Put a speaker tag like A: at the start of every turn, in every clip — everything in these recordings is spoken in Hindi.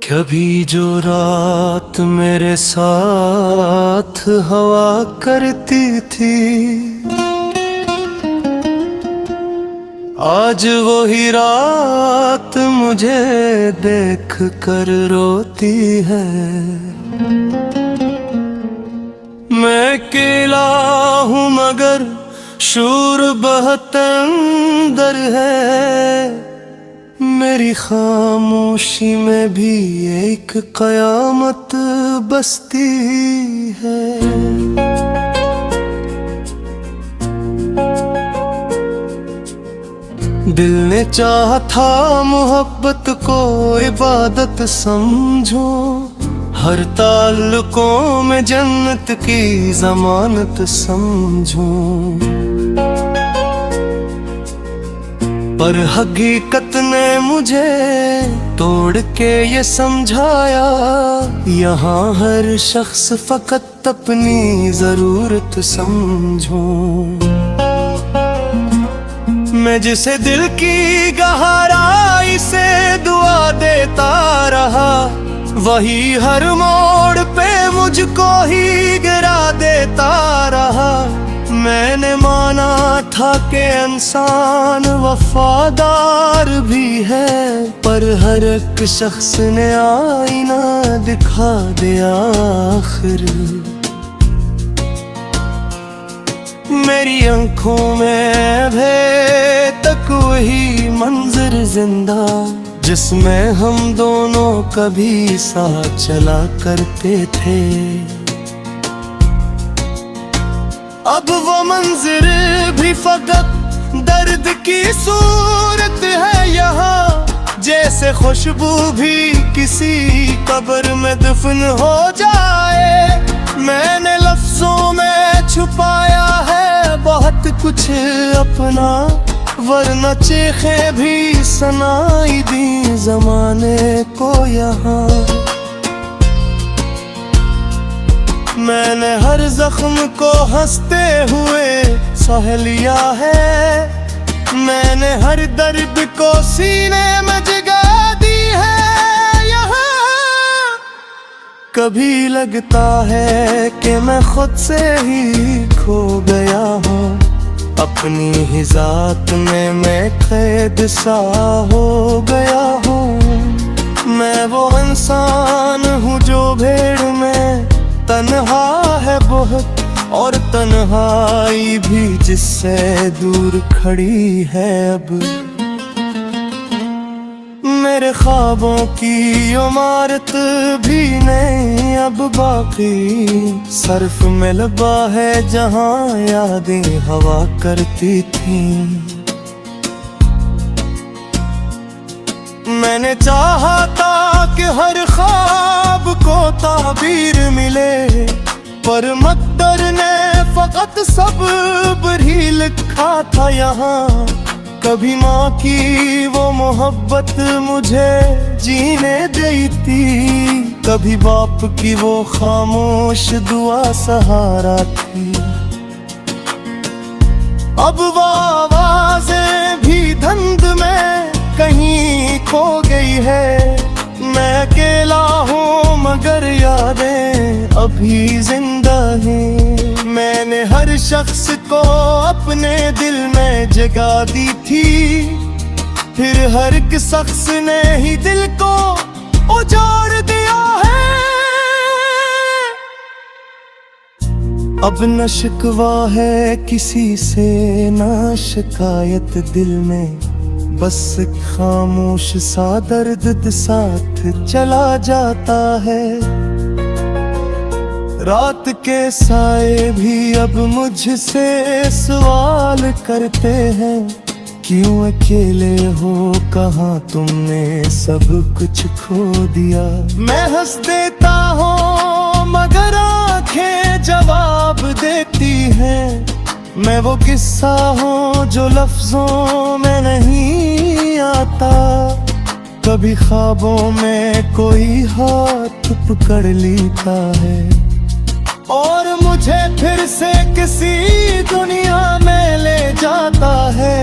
A: कभी जो रात मेरे साथ हवा करती थी, आज वही रात मुझे देख कर रोती है। मैं अकेला हूँ मगर शूर बहुत अंदर है। मेरी खामोशी में भी एक कयामत बसती है। दिल ने चाहा था मोहब्बत को इबादत समझो, हर ताल्लुकों में जन्नत की जमानत समझो। पर हकीकत ने मुझे तोड़ के ये समझाया, यहाँ हर शख्स फकत अपनी जरूरत समझो। मैं जिसे दिल की गहराई से दुआ देता रहा, वही हर मोड़ पे मुझको ही गिरा देता रहा। मैंने माना था कि इंसान वफादार भी है, पर हर एक शख्स ने आईना दिखा दिया आखिर। मेरी आंखों में भे तक वही मंजर जिंदा, जिसमें हम दोनों कभी साथ चला करते थे। अब वो मंजर भी फकत दर्द की सूरत है यहाँ, जैसे खुशबू भी किसी कब्र में दफन हो जाए। मैंने लफ्जों में छुपाया है बहुत कुछ अपना, वरना चीखें भी सुनाई दी जमाने को यहाँ। मैंने हर जख्म को हंसते हुए सह लिया है, मैंने हर दर्द को सीने में जगा दी है यहाँ। कभी लगता है कि मैं खुद से ही खो गया हूँ, अपनी ही जात में मैं कैद सा हो गया हूँ। मैं वो इंसान हूँ जो भीड़ में तन्हा है बहुत, और तन्हाई भी जिससे दूर खड़ी है अब। मेरे ख्वाबों की इमारत भी नहीं अब बाकी, सर्फ में लबा है जहाँ यादें हवा करती थी। मैंने चाहा था कि हर ख्वाब को ताबीर मिले, पर मक़दर ने फकत सब्र ही लिखा था यहाँ। कभी माँ की वो मोहब्बत मुझे जीने देती, कभी बाप की वो खामोश दुआ सहारा थी। अब वो आवाजें भी धुंध में कहीं खो गई है। मैं अकेला हूँ मगर यादें अभी जिंदा हैं। मैंने हर शख्स को अपने दिल में जगा दी थी, फिर हर एक शख्स ने ही दिल को उजाड़ दिया है। अब न शिकवा है किसी से ना शिकायत दिल में, बस खामोश सा दर्द साथ चला जाता है। रात के साए भी अब मुझसे सवाल करते हैं, क्यों अकेले हो कहाँ तुमने सब कुछ खो दिया। मैं हंस देता हूँ मगर आंखें जवाब देती हैं, मैं वो किस्सा हूँ जो लफ्जों में नहीं आता। कभी ख्वाबों में कोई हाथ पकड़ लेता है, और मुझे फिर से किसी दुनिया में ले जाता है।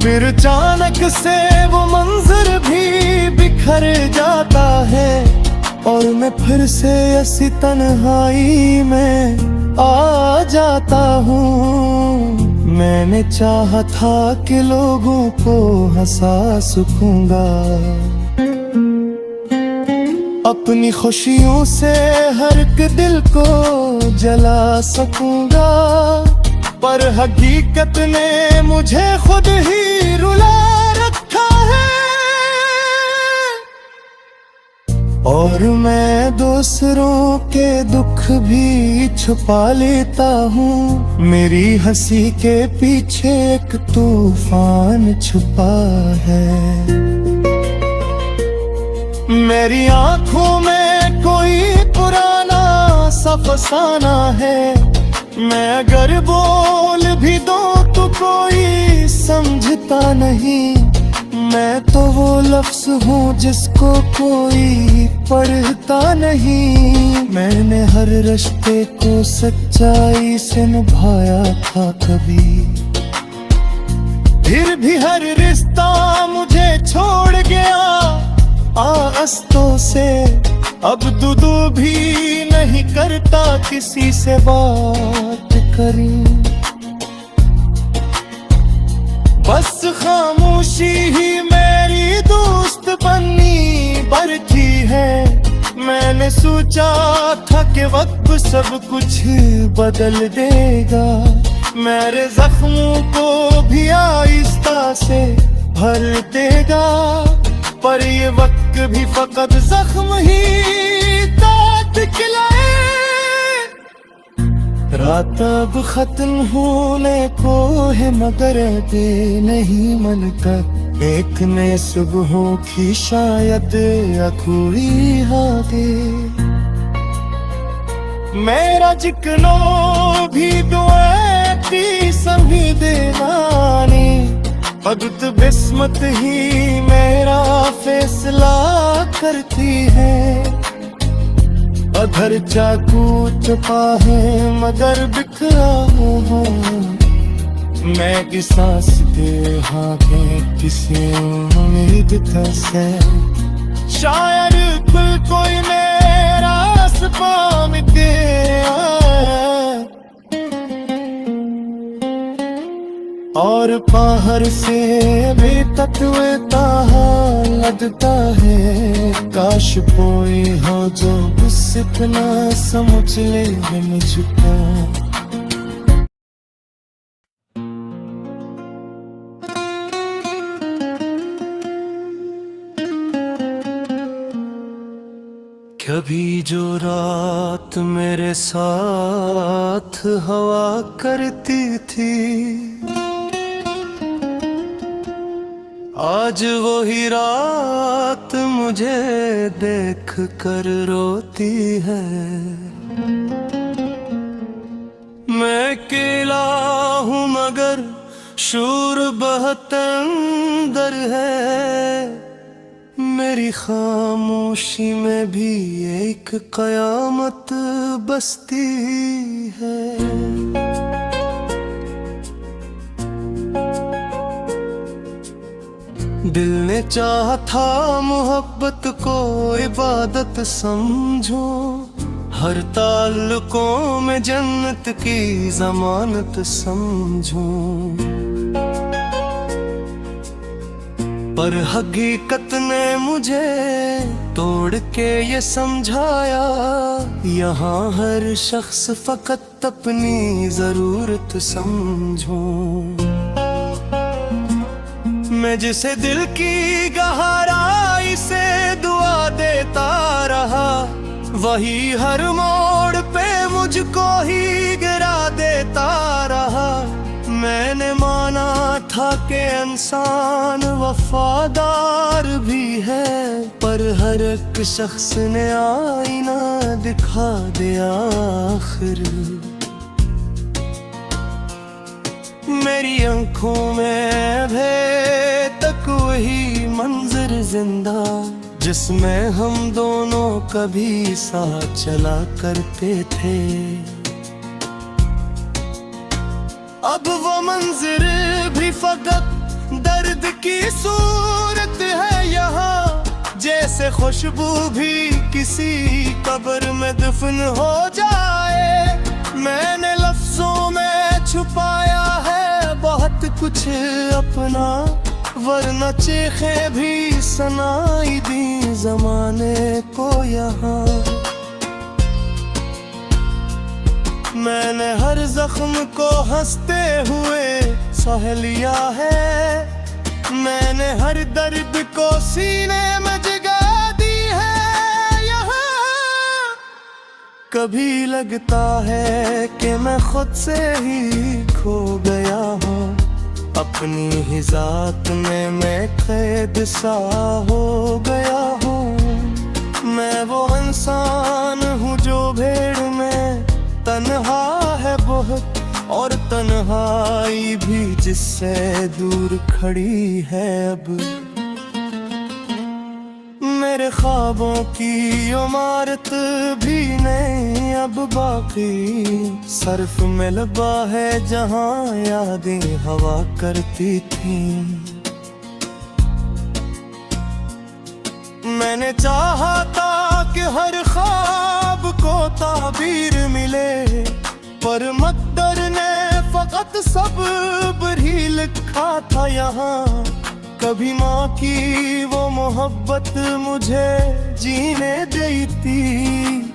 A: फिर अचानक से वो मंजर भी बिखर जाता है और मैं फिर से ऐसी तन्हाई में आ जाता हूँ। मैंने चाहा था कि लोगों को हंसा सकूंगा, अपनी खुशियों से हर एक दिल को जला सकूंगा, पर हकीकत ने मुझे खुद ही रुला रखा है। और मैं दूसरों के दुख भी छुपा लेता हूँ, मेरी हंसी के पीछे एक तूफान छुपा है। मेरी आंखों में कोई पुराना सा फसाना है, मैं अगर बोल भी दूं तो कोई समझता नहीं। मैं तो वो लफ्ज हूँ जिसको कोई पढ़ता नहीं। मैंने हर रिश्ते को सच्चाई से निभाया था कभी, फिर भी हर रिश्ता मुझे छोड़ गया आस्तों से। अब दूदू भी नहीं करता किसी से बात करी, बस खामोशी ही मेरी दोस्त बनी बैठी है। मैंने सोचा था कि वक्त सब कुछ बदल देगा, मेरे जख्मों को भी आहिस्ता से भर देगा, पर ये वक्त भी फकत जख्म ही दांत खिलाए। रात अब खत्म होने को है मगर दे नहीं मन तक, एक नए सुबहों की शायद अखुरी हाथे। मेरा जिक्नो भी दुआ की सभी देवानी, अदुत बिस्मत ही मेरा फैसला करती है। अधर चाकू छुपा है मगर बिखरा हूँ, मैं की सांस दे हाथे किसी उम्मीद से। शायर कुल कोई मेरा सपा में तेरा, और बाहर से बेतत्वता लगता है। काश कोई हो जो बस इतना समझ ले मुझको। कभी जो रात मेरे साथ हवा करती थी, आज वही रात मुझे देख कर रोती है। मैं अकेला हूँ मगर शूर बहुत अंदर है, मेरी खामोशी में भी एक कयामत बसती है। दिल ने चाहा था मोहब्बत को इबादत समझो, हर ताल्लुकों में जन्नत की जमानत समझो, पर हकीकत ने मुझे तोड़ के ये समझाया, यहाँ हर शख्स फकत अपनी जरूरत समझो। मैं जिसे दिल की गहराई से दुआ देता रहा, वही हर मोड़ पे मुझको ही गिरा देता रहा। मैंने माना था कि इंसान वफादार भी है, पर हर एक शख्स ने आईना दिखा दिया आखिर। मेरी आंखों में भे तक वही मंजर जिंदा, जिसमें हम दोनों कभी साथ चला करते थे। अब वो मंजर भी फकत दर्द की सूरत है यहाँ, जैसे खुशबू भी किसी कब्र में दफन हो जाए। मैंने लफ्जों में छुपाया है बहुत कुछ अपना, वरना चीखें भी सुनाई दी जमाने को यहाँ। मैंने हर जख्म को हंसते हुए सह लिया है। मैंने हर दर्द को सीने में जगा दी है यहाँ। कभी लगता है कि मैं खुद से ही खो गया हूँ, अपनी ही जात में मैं कैद सा हो गया हूँ। मैं वो इंसान हूँ जो भीड़ में तन्हा है बहुत, और तन्हाई भी जिससे दूर खड़ी है अब। मेरे ख्वाबों की इमारत भी नहीं अब बाकी, सर्फ में लबा है जहां यादें हवा करती थी। मैंने चाहा था कि हर ख्वाब को ताबीर मिले, पर मकदर ने फकत सब्र ही लिखा था यहाँ। कभी माँ की वो मोहब्बत मुझे जीने दी थी,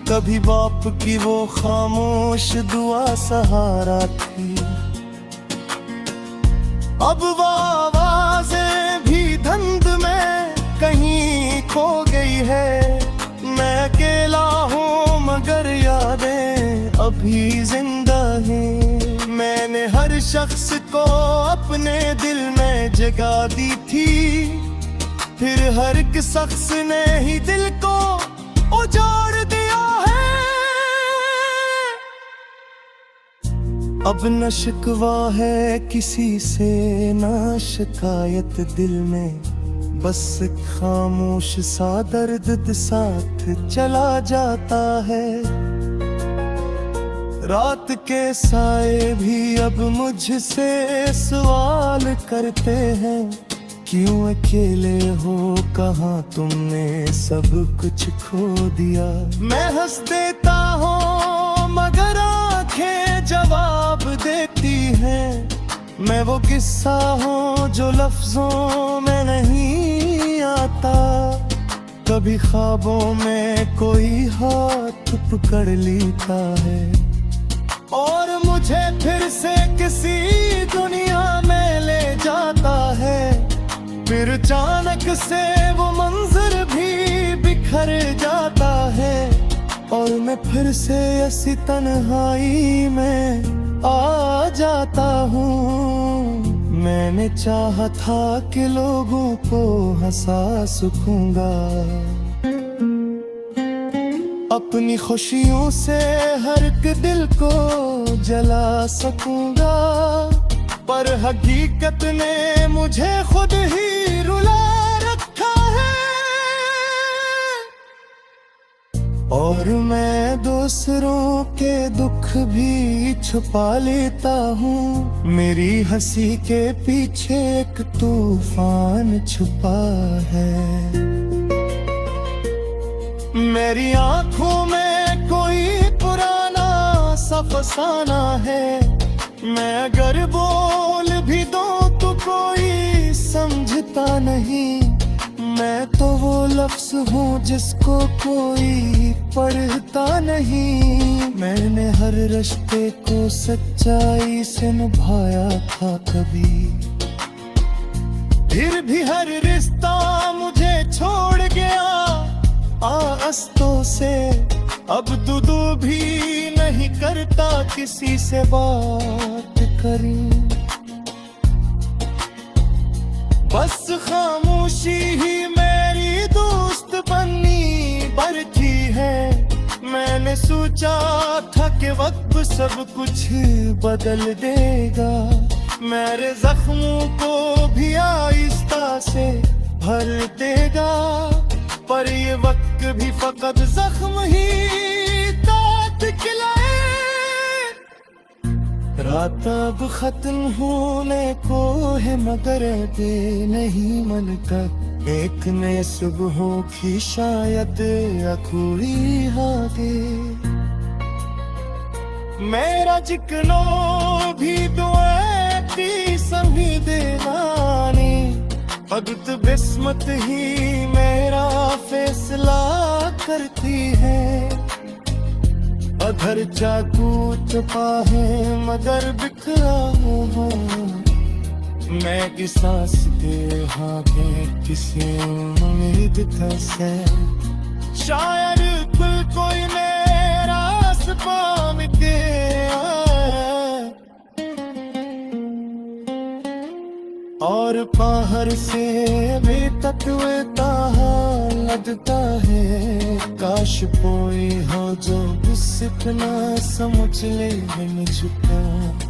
A: कभी बाप की वो खामोश दुआ सहारा थी। अब वो आवाजें भी धुंध में कहीं खो गई है। मैं अकेला हूँ मगर यादें अभी जिंदा हैं। मैंने हर शख्स को अपने दिल में जगा दी थी, फिर हर एक शख्स ने ही दिल को उजाड़ दिया है। अब न शिकवा है किसी से न शिकायत दिल में, बस खामोश सा दर्द साथ चला जाता है। रात के साए भी अब मुझसे सवाल करते हैं, क्यों अकेले हो कहाँ तुमने सब कुछ खो दिया। मैं हंस देता हूँ मगर आंखें जवाब देती हैं। मैं वो किस्सा हूँ जो लफ्जों में नहीं आता, कभी ख्वाबों में कोई हाथ पकड़ लेता है और मुझे फिर से किसी दुनिया में ले जाता है। फिर अचानक से वो मंजर भी बिखर जाता है और मैं फिर से ऐसी तन्हाई में आ जाता हूँ। मैंने चाहा था कि लोगों को हंसा सकूंगा, अपनी खुशियों से हर एक दिल को जला सकूंगा, पर हकीकत ने मुझे खुद ही रुला रखा है। और मैं दूसरों के दुख भी छुपा लेता हूँ, मेरी हंसी के पीछे एक तूफान छुपा है। मेरी आंखों में कोई पुराना सा फसाना है, मैं अगर बोल भी दूं तो कोई समझता नहीं। मैं तो वो लफ्ज हूँ जिसको कोई पढ़ता नहीं। मैंने हर रिश्ते को सच्चाई से निभाया था कभी, फिर भी हर रिश्ता मुझे छोड़ गया आस्तों से। अब दूदू भी नहीं करता किसी से बात करी, बस खामोशी ही मेरी दोस्त बनी बैठी है। मैंने सोचा था कि वक्त सब कुछ बदल देगा, मेरे जख्मों को भी आहिस्ता से भर देगा, पर ये वक्त भी फकत जख्म ही दांत खिलाए। रात अब खत्म होने को है मगर दे नहीं मन का एक नए सुबहों की शायद अखूरी हादे मेरा जिकनो भी दुआती संगी देवानी भगत बिस्मत ही मेरा फैसला करती है अधर चाकू छुपा है मगर बिखरा हूँ मैं की सांस के हाथे किसी उम्मीद का से शायद कुल कोई मेरा सपना मिटे और बाहर से भी तत्वता लगता है काश कोई हो जो सिर्फ ना समझ ले मैं झुका